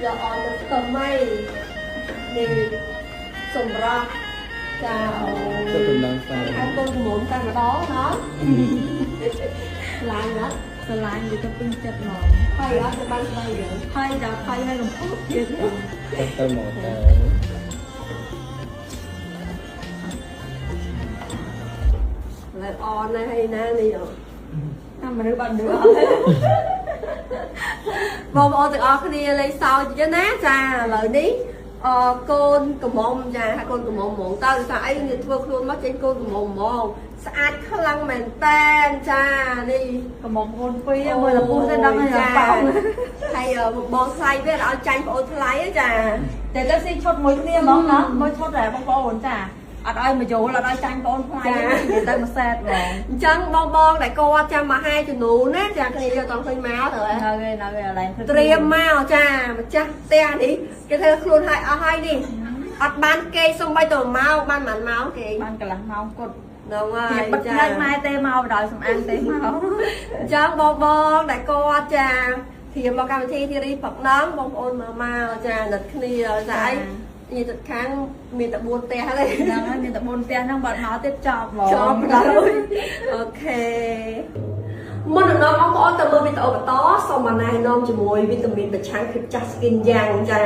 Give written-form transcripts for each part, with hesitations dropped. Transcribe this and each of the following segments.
giờ on the tầm mây thì sùng ra chào hai con muốn ta ở đó đó lại nữa Selain kita pun chat mau, hay đó cho ban bay rồi hai dah hai lom pop gitu. Kita mau lại on này hay nè đi rồi Nama dia bandu. បងប្អូនទាំងអស់គ្នាលេងសើចចឹងណាចាឥឡូវនេះកូនកំមុំចាហើយកូនកំមុំហ្មងតើថាអីនេះធ្វើខ្លួនមកចេញកូនកំមុំហ្មងស្អាតខ្លាំងមែនតែនចានេះ Kemong pun pi, mula pun sedang ya. ហើយបងថ្លៃវាឲ្យចាញ់ប្អូនថ្លៃចា តែទៅស៊ីឈុតមួយគ្នាហ្មងណាមួយឈុតដែរបងប្អូនចាអត់ឲ្យមកយល់អត់ឲ្យចាញ់បងប្អូនខ្លាចនិយាយទៅមកសែតហ្មង អញ្ចឹងបងដែលគាត់ចាំមកហាយជំនូនណាចាគ្នាយកតង់ឃើញមកទៅ នៅឯកន្លែង ត្រៀមមកចាម្ចាស់ផ្ទះនេះគេធ្វើខ្លួនឲ្យអស់ហើយនេះអត់បានគេសុំបីទៅមកបានប៉ុន្មានម៉ោងគេ បានកន្លះម៉ោងគាត់ ហ្នឹងហើ គេ យ បិទ ចា ផ្នែកម៉ែទេមកបដ ாய் សំអាងទេមក អញ្ចឹងបងដែលគាត់ចាធៀមមកកម្មវិធីធីរីផឹកណងបងប្អូនមកចាណិតគ្នាចាអីនិយាយទៅខាងមានតែ4ផ្ទះទេ ហ្នឹងហើយមានតែ4ផ្ទះហ្នឹងបាត់មកទៀតចប់ហ្មង ចប់ហើយអូខេមុននឹងនាំបងប្អូនទៅមើលវីដេអូបន្តសូមណែនាំជាមួយវីតាមីនប្រឆាំងភាពចាស់ skin យ៉ាងចា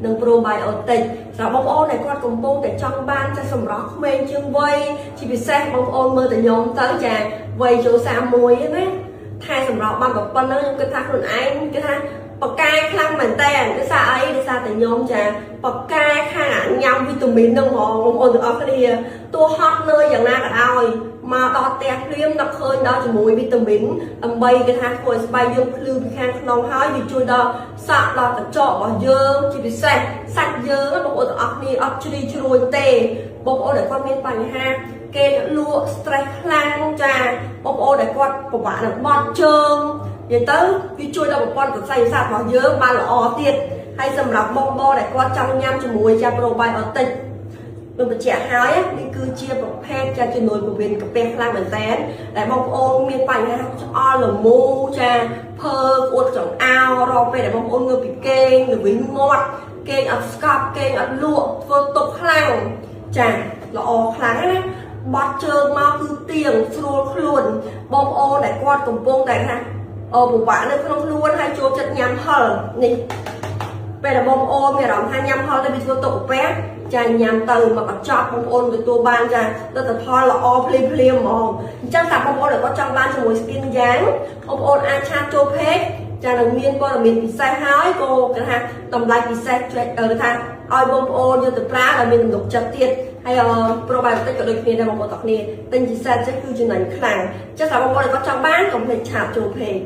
និង probiotic សម្រាប់បងប្អូនដែលគាត់កំពុងតែចង់បានចាស់សម្រស់ក្មេងជាងវ័យជាពិសេសបងប្អូនមើលតែខ្ញុំទៅចាវ័យចូល31ណាថែសម្រស់បានប៉ុណ្ណឹងខ្ញុំគិតថាខ្លួនឯងគិតថាបកកាយខ្លាំងមែនតើដោយសារអីដោយសារតែខ្ញុំចាបកកាយខាងញ៉ាំវីតាមីនហ្នឹងហ្មងបងប្អូនទាំងអស់គ្នាទោះហត់នឿយយ៉ាងណាក៏ដោយមកដល់ផ្ទះភ្លាមដល់ឃើញដល់ជាមួយវីតាមីនដើម្បីគេថាធ្វើឲ្យស្បែកយើងភ្លឺពីខាងក្នុងហើយវាជួយដល់សក់ដល់កញ្ចក់របស់យើងជាពិសេសសាច់យើងបងប្អូនទាំងអស់គ្នាអត់ជ្រីជ្រួញទេបងប្អូនដែលគាត់មានបញ្ហាគេលក់ stress ខ្លាំងចាបងប្អូនដែលគាត់ពិបាកនឹងបត់ជើងនិយាយទៅវាជួយដល់ប្រព័ន្ធប្រសាទរបស់យើងបានល្អទៀតហើយសម្រាប់បងប្អូនដែលគាត់ចង់ញ៉ាំជាមួយចា probiotic ខ្ញុំបញ្ជាក់ហើយនេះគឺជាប្រភេទចាជំនួយពវៀនកាពះខ្លាំងមែនតើដែលបងប្អូនមានបញ្ហាឆ្អល់លមូចាភើអួតចង្អោរកពេលដែលបងប្អូនងើបពីគេងល្វីងមាត់គេងអត់ស្កប់គេងអត់លក់ធ្វើទុកខ្លាំងចាល្អខ្លាំងណាបត់ជើងមកគឺទៀងស្រួលខ្លួនបងប្អូនដែលគាត់កំពុងតែថាពិបាកនៅក្នុងខ្លួនហើយចូលចិត្តញ៉ាំហឹលនេះពេលដែលបងប្អូនមានអារម្មណ៍ថាញ៉ាំហឹលទៅវាធ្វើទុកកាពះចាញ៉ាំទៅមកកញ្ចប់បងប្អូនទទួលបានចាលទ្ធផលល្អភ្លាមហ្មងអញ្ចឹងតែបងប្អូនដែលគាត់ចង់បានជាមួយ skin យ៉ាងបងប្អូនអាចឆាតចូល page ចានឹងមានព័ត៌មានពិសេសហើយក៏គេថាតម្លៃពិសេសគេថាឲ្យបងប្អូនយកទៅប្រើឲ្យមានទំនុកចិត្តទៀតហើយ probiotic ក៏ដូចគ្នាដែរបងប្អូនទាំងគ្នាទិញជា set គឺចំណេញខ្លាំងចឹងតែបងប្អូនដែលគាត់ចង់បានកុំភ្លេចឆាតចូល page